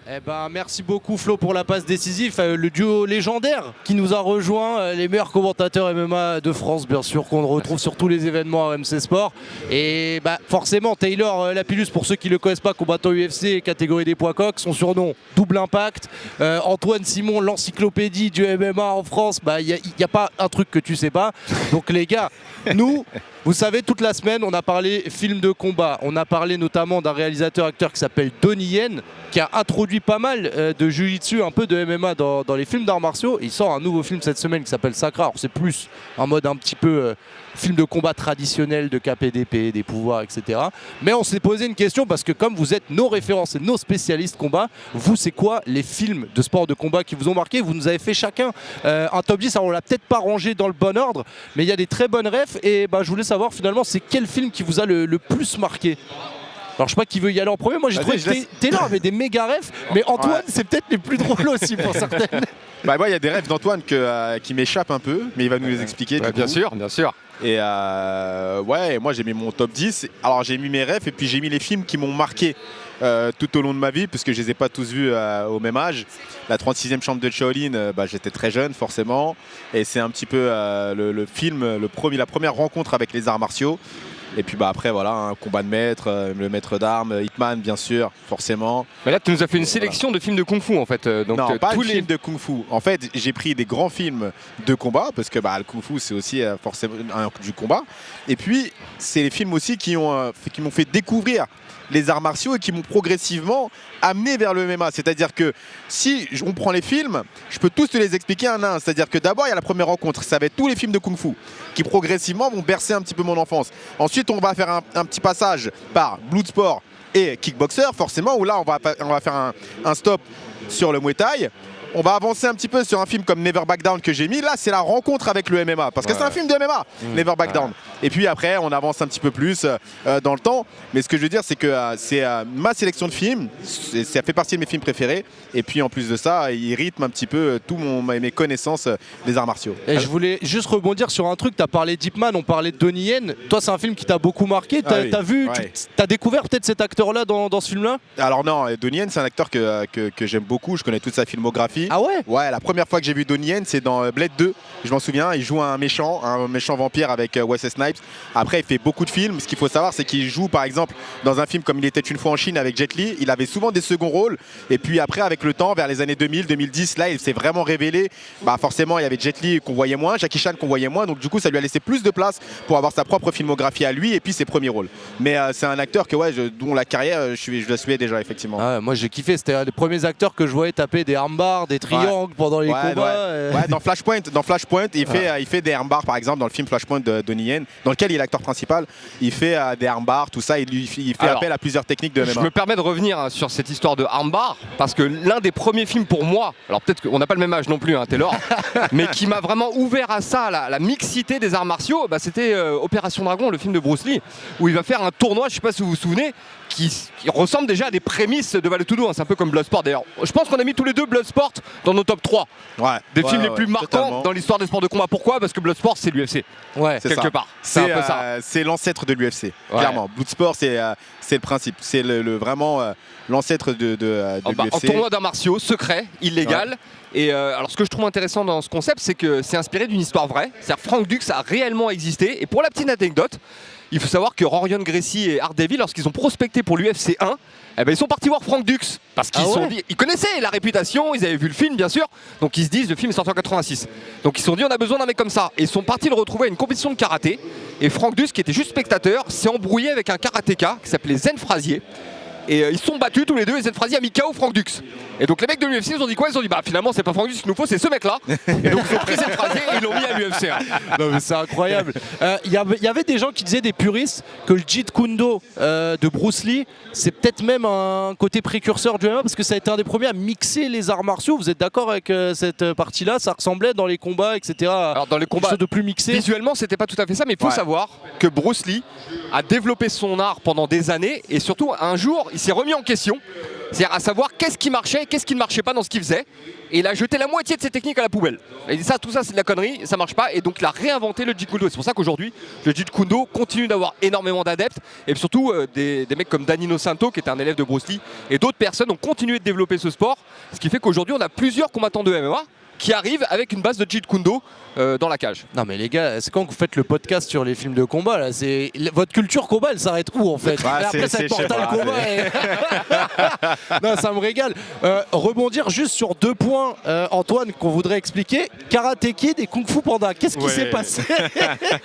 Eh ben, merci beaucoup Flo pour la passe décisive. Le duo légendaire qui nous a rejoint, les meilleurs commentateurs MMA de France, bien sûr, qu'on retrouve sur tous les événements RMC Sport. Et bah, forcément, Taylor Lapillus, pour ceux qui ne le connaissent pas, combattant UFC, catégorie des poids coqs, son surnom Double Impact. Antoine Simon, l'encyclopédie du MMA en France. Bah, il n'y a pas un truc que tu sais pas. Donc les gars, nous, vous savez, toute la semaine, on a parlé film de combat. On a parlé notamment d'un réalisateur-acteur qui s'appelle Donnie Yen, qui a introduit pas mal de jiu-jitsu, un peu de MMA dans les films d'arts martiaux. Il sort un nouveau film cette semaine qui s'appelle Sakra. Alors c'est plus un mode un petit peu film de combat traditionnel de KPDP, des pouvoirs, etc. Mais on s'est posé une question parce que comme vous êtes nos références et nos spécialistes combat, vous, c'est quoi les films de sport de combat qui vous ont marqué? Vous nous avez fait chacun un top 10. Alors on l'a peut-être pas rangé dans le bon ordre, mais il y a des très bonnes refs. Et bah, je voulais savoir finalement, c'est quel film qui vous a le plus marqué? Alors je sais pas qui veut y aller en premier. Moi j'ai trouvé que Taylor avait des méga refs, mais Antoine c'est peut-être les plus drôles aussi pour certaines. Bah moi il y a des refs d'Antoine qui m'échappent un peu, mais il va nous les expliquer. Bien sûr, bien sûr. Et ouais, moi j'ai mis mon top 10. Alors j'ai mis mes refs et puis j'ai mis les films qui m'ont marqué tout au long de ma vie, puisque je les ai pas tous vus au même âge. La 36e chambre de Shaolin, j'étais très jeune forcément, et c'est un petit peu le film, la première rencontre avec les arts martiaux. Et puis après voilà, un combat de maître, le maître d'armes, Hitman bien sûr, forcément. Mais là tu nous as fait une sélection de films de kung-fu en fait. Donc, non, pas tous les films de kung-fu. En fait j'ai pris des grands films de combat, parce que le kung-fu c'est aussi forcément du combat. Et puis c'est les films aussi qui m'ont fait découvrir les arts martiaux et qui m'ont progressivement amené vers le MMA. C'est-à-dire que si on prend les films, je peux tous te les expliquer un à un. C'est-à-dire que d'abord il y a la première rencontre, ça va être tous les films de kung-fu qui progressivement vont bercer un petit peu mon enfance. Ensuite on va faire un petit passage par Bloodsport et Kickboxer, forcément, où là on va faire un stop sur le Muay Thai. On va avancer un petit peu sur un film comme Never Back Down que j'ai mis. Là, c'est la rencontre avec le MMA. Parce que c'est un film de MMA, Never Back Down. Et puis après, on avance un petit peu plus dans le temps. Mais ce que je veux dire, c'est que c'est ma sélection de films. Ça fait partie de mes films préférés. Et puis en plus de ça, il rythme un petit peu mes connaissances des arts martiaux. Et je voulais juste rebondir sur un truc. Tu as parlé d'Hipman, on parlait de Donnie Yen. Toi, c'est un film qui t'a beaucoup marqué. T'as découvert peut-être cet acteur-là dans ce film-là? Alors non, Donnie Yen, c'est un acteur que j'aime beaucoup. Je connais toute sa filmographie. Ah ouais? Ouais, la première fois que j'ai vu Donnie Yen, c'est dans Blade 2. Je m'en souviens, il joue un méchant vampire avec Wesley Snipes. Après, il fait beaucoup de films. Ce qu'il faut savoir, c'est qu'il joue par exemple dans un film comme Il était une fois en Chine avec Jet Li. Il avait souvent des seconds rôles. Et puis après, avec le temps, vers les années 2000, 2010, là, il s'est vraiment révélé. Forcément, il y avait Jet Li qu'on voyait moins, Jackie Chan qu'on voyait moins. Donc du coup, ça lui a laissé plus de place pour avoir sa propre filmographie à lui et puis ses premiers rôles. Mais c'est un acteur dont la carrière, je la suivais déjà effectivement. Ah ouais, moi j'ai kiffé. C'était un des premiers acteurs que je voyais taper des armbars, des triangles pendant les combats. Ouais, dans Flashpoint, il fait des armbars par exemple dans le film Flashpoint de Donnie Yen, dans lequel il est l'acteur principal. Il fait des armbars, tout ça. Il fait appel à plusieurs techniques de MMA. Je me permets de revenir sur cette histoire de armbar parce que l'un des premiers films pour moi, alors peut-être qu'on n'a pas le même âge non plus, Taylor, mais qui m'a vraiment ouvert à ça, la mixité des arts martiaux, c'était Opération Dragon, le film de Bruce Lee, où il va faire un tournoi, je sais pas si vous vous souvenez, qui ressemble déjà à des prémices de Vale Tudo. C'est un peu comme Bloodsport d'ailleurs. Je pense qu'on a mis tous les deux Bloodsport dans nos top 3 des films les plus marquants totalement dans l'histoire des sports de combat. Pourquoi? Parce que Bloodsport c'est l'UFC. Ouais, quelque part. C'est un peu ça. C'est l'ancêtre de l'UFC. Clairement. Bloodsport c'est le principe. C'est vraiment l'ancêtre de l'UFC. En tournoi d'arts martiaux, secret, illégal. Ouais. Et alors ce que je trouve intéressant dans ce concept, c'est que c'est inspiré d'une histoire vraie. C'est-à-dire Frank Dux a réellement existé. Et pour la petite anecdote, il faut savoir que Rorion Gracie et Art Devil, lorsqu'ils ont prospecté pour l'UFC 1, ils sont partis voir Frank Dux. Parce qu'ils se sont dit, ils connaissaient la réputation, ils avaient vu le film bien sûr. Donc ils se disent, le film est sorti en 86. Donc ils se sont dit, on a besoin d'un mec comme ça. Et ils sont partis le retrouver à une compétition de karaté. Et Frank Dux, qui était juste spectateur, s'est embrouillé avec un karatéka qui s'appelait Zen Frazier. Et ils se sont battus tous les deux et Zen Frazier a mis KO Frank Dux. Et donc les mecs de l'UFC ils ont dit quoi? Ils ont dit finalement c'est pas Frank Dux qu'il nous faut, c'est ce mec là. Et donc ils ont pris Zen Frazier et ils l'ont mis à l'UFC. Non mais c'est incroyable. Il y avait des gens qui disaient, des puristes, que le Jeet Kune Do de Bruce Lee, c'est peut-être même un côté précurseur du MMA parce que ça a été un des premiers à mixer les arts martiaux. Vous êtes d'accord avec cette partie-là? Ça ressemblait dans les combats, etc. Alors dans les combats de plus mixé. Visuellement c'était pas tout à fait ça, mais il faut savoir que Bruce Lee a développé son art pendant des années et surtout un jour il s'est remis en question C'est-à-dire à savoir qu'est-ce qui marchait, qu'est-ce qui ne marchait pas dans ce qu'il faisait. Et il a jeté la moitié de ses techniques à la poubelle. Il dit tout ça c'est de la connerie, ça marche pas. Et donc il a réinventé le Jeet Kune Do. C'est pour ça qu'aujourd'hui, le Jeet Kune Do continue d'avoir énormément d'adeptes. Et surtout des mecs comme Danilo Santo, qui était un élève de Bruce Lee, et d'autres personnes ont continué de développer ce sport. Ce qui fait qu'aujourd'hui, on a plusieurs combattants de MMA qui arrivent avec une base de Jeet Kune Do dans la cage. Non mais les gars, c'est quand vous faites le podcast sur les films de combat là, votre culture combat elle s'arrête où en fait? Bah, après ça Mortal Kombat Non, ça me régale. Rebondir juste sur 2 points Antoine qu'on voudrait expliquer. Karate Kid et Kung Fu Panda, qu'est-ce qui s'est passé?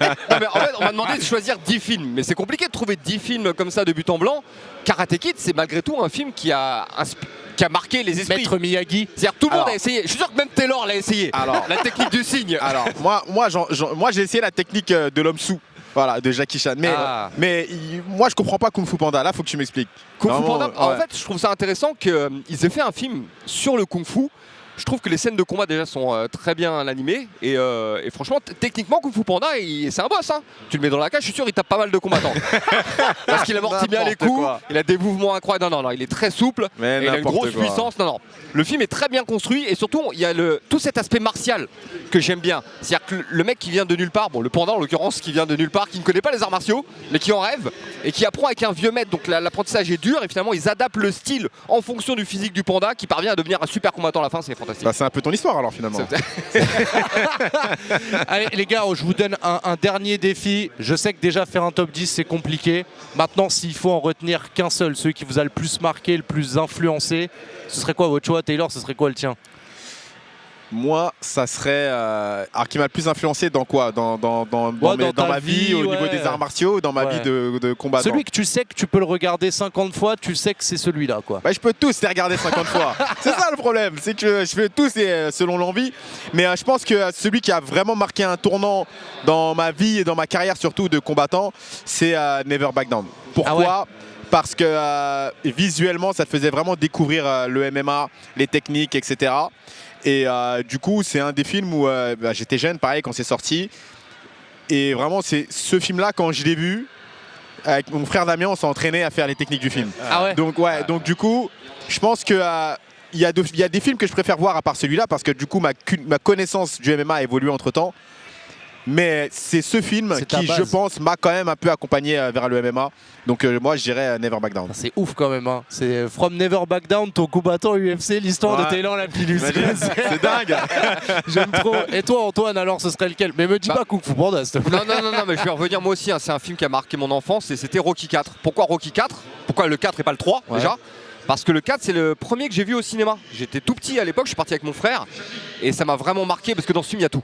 Non, mais en fait, on m'a demandé de choisir 10 films, mais c'est compliqué de trouver 10 films comme ça de but en blanc. Karate Kid, c'est malgré tout un film qui a marqué les esprits. Maître Miyagi. C'est-à-dire tout le monde a essayé. Je suis sûr que même Taylor l'a essayé. Alors, la technique du signe. Alors, moi j'ai essayé la technique de l'homme sous. Voilà, de Jackie Chan. Mais moi je comprends pas Kung Fu Panda. Là, faut que tu m'expliques. Kung Fu Panda, en fait, je trouve ça intéressant qu'ils aient fait un film sur le Kung Fu. Je trouve que les scènes de combat déjà sont très bien animées et franchement techniquement Kung Fu Panda c'est un boss hein. Tu le mets dans la cage, je suis sûr il tape pas mal de combattants. Parce qu'il amortit bien les coups, il a des mouvements incroyables. Non, il est très souple, et il a une grosse puissance. Non. Le film est très bien construit et surtout il y a tout cet aspect martial que j'aime bien. C'est-à-dire que le mec qui vient de nulle part, bon le panda en l'occurrence qui vient de nulle part, qui ne connaît pas les arts martiaux, mais qui en rêve et qui apprend avec un vieux maître. Donc l'apprentissage est dur et finalement ils adaptent le style en fonction du physique du panda qui parvient à devenir un super combattant à la fin. C'est fantastique. Bah, c'est un peu ton histoire alors finalement. Allez les gars, je vous donne un dernier défi. Je sais que déjà faire un top 10 c'est compliqué. Maintenant s'il faut en retenir qu'un seul, celui qui vous a le plus marqué, le plus influencé, ce serait quoi votre choix? Taylor, ce serait quoi le tien? Moi, ça serait. Alors, qui m'a le plus influencé dans quoi? Dans ma vie, au niveau des arts martiaux, dans ma vie de combattant. Celui que tu sais que tu peux le regarder 50 fois, tu sais que c'est celui-là, quoi. Bah, je peux tous les regarder 50 fois. C'est ça le problème, c'est que je fais tous selon l'envie. Mais je pense que celui qui a vraiment marqué un tournant dans ma vie et dans ma carrière, surtout de combattant, c'est Never Back Down. Pourquoi? Parce que visuellement, ça te faisait vraiment découvrir le MMA, les techniques, etc. Et du coup, c'est un des films où j'étais jeune, pareil, quand c'est sorti. Et vraiment, c'est ce film-là, quand je l'ai vu, avec mon frère Damien, on s'est entraîné à faire les techniques du film. Ah ouais. Donc du coup, je pense que il y a des films que je préfère voir à part celui-là, parce que du coup, ma connaissance du MMA a évolué entre-temps. Mais c'est ce film qui, je pense, m'a quand même un peu accompagné vers le MMA. Donc moi, je dirais Never Back Down. C'est ouf quand même. Hein. C'est From Never Back Down, ton combattant UFC, l'histoire de Taylor Lapillus. C'est dingue. J'aime trop. Et toi, Antoine, alors, ce serait lequel? Mais me dis pas Kung Fu Panda, s'il te plaît. Non, mais je vais revenir moi aussi. Hein. C'est un film qui a marqué mon enfance et c'était Rocky 4. Pourquoi Rocky 4? Pourquoi le 4 et pas le 3 déjà? Parce que le 4 c'est le premier que j'ai vu au cinéma. J'étais tout petit à l'époque, je suis parti avec mon frère et ça m'a vraiment marqué parce que dans ce film il y a tout.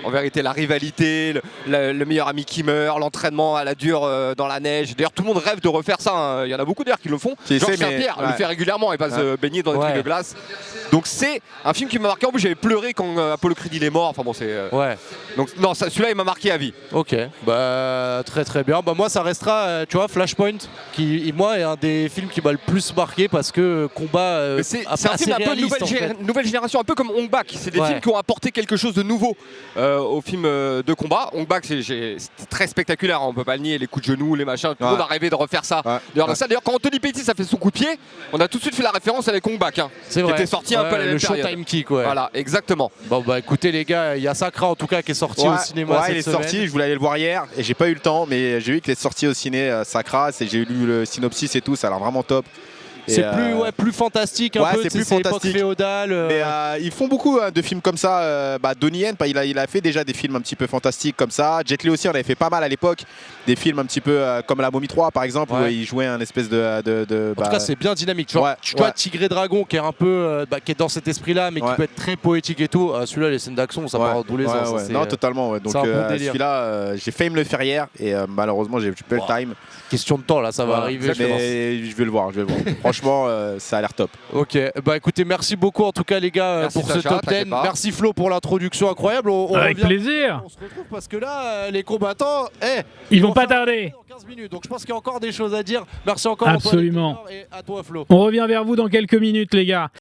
En vérité, la rivalité, le meilleur ami qui meurt, l'entraînement à la dure dans la neige. D'ailleurs, tout le monde rêve de refaire ça. Hein. Il y en a beaucoup d'ailleurs qui le font. Georges Saint-Pierre le fait régulièrement. Il va se baigner dans des trucs de glace. Donc c'est un film qui m'a marqué. En plus, j'avais pleuré quand Apollo Creed il est mort. Enfin bon, c'est. Donc non, celui-là, il m'a marqué à vie. Ok, bah très très bien. Bah moi, ça restera, tu vois, Flashpoint, qui moi est un des films qui m'a le plus marqué parce que combat. C'est un film un peu nouvelle génération, un peu comme Hong Bak. C'est des films qui ont apporté quelque chose de nouveau. Au film de combat. Hong Bak, c'est très spectaculaire, on peut pas le nier, les coups de genoux, les machins, tout le monde a rêvé de refaire ça. D'ailleurs, quand Anthony Pettis a fait son coup de pied, on a tout de suite fait la référence avec Hong Bak. C'est vrai. Qui était sorti un peu à la même période. Showtime Kick, Voilà, exactement. Bon bah écoutez les gars, il y a Sakra en tout cas qui est sorti au cinéma cette il est semaine. sorti, je voulais aller le voir hier et j'ai pas eu le temps, mais j'ai vu qu'il est sorti au ciné Sakra, j'ai lu le synopsis et tout, ça a l'air vraiment top. C'est plus fantastique un peu, c'est plus fantastique. Féodal. Mais ils font beaucoup de films comme ça. Donnie Yen, il a fait déjà des films un petit peu fantastiques comme ça. Jet Li aussi, on avait fait pas mal à l'époque. Des films un petit peu comme La Momie 3 par exemple, où il jouait un espèce de en tout cas, c'est bien dynamique. Genre, tu vois Tigre et Dragon qui est un peu qui est dans cet esprit-là, mais qui peut être très poétique et tout. Celui-là, les scènes d'action, ça part dans tous les sens. Non, totalement. Donc celui-là, j'ai failli me le faire hier et malheureusement, j'ai pas le time. Question de temps, là, ça va arriver. Mais je vais le voir. Franchement, ça a l'air top. Ok, bah écoutez, merci beaucoup en tout cas les gars pour ce top 10. Merci Flo pour l'introduction incroyable. Avec plaisir. On se retrouve parce que là, les combattants, ils vont pas tarder. Dans 15 minutes, donc je pense qu'il y a encore des choses à dire. Merci encore Absolument. Antoine et à toi Flo. On revient vers vous dans quelques minutes les gars.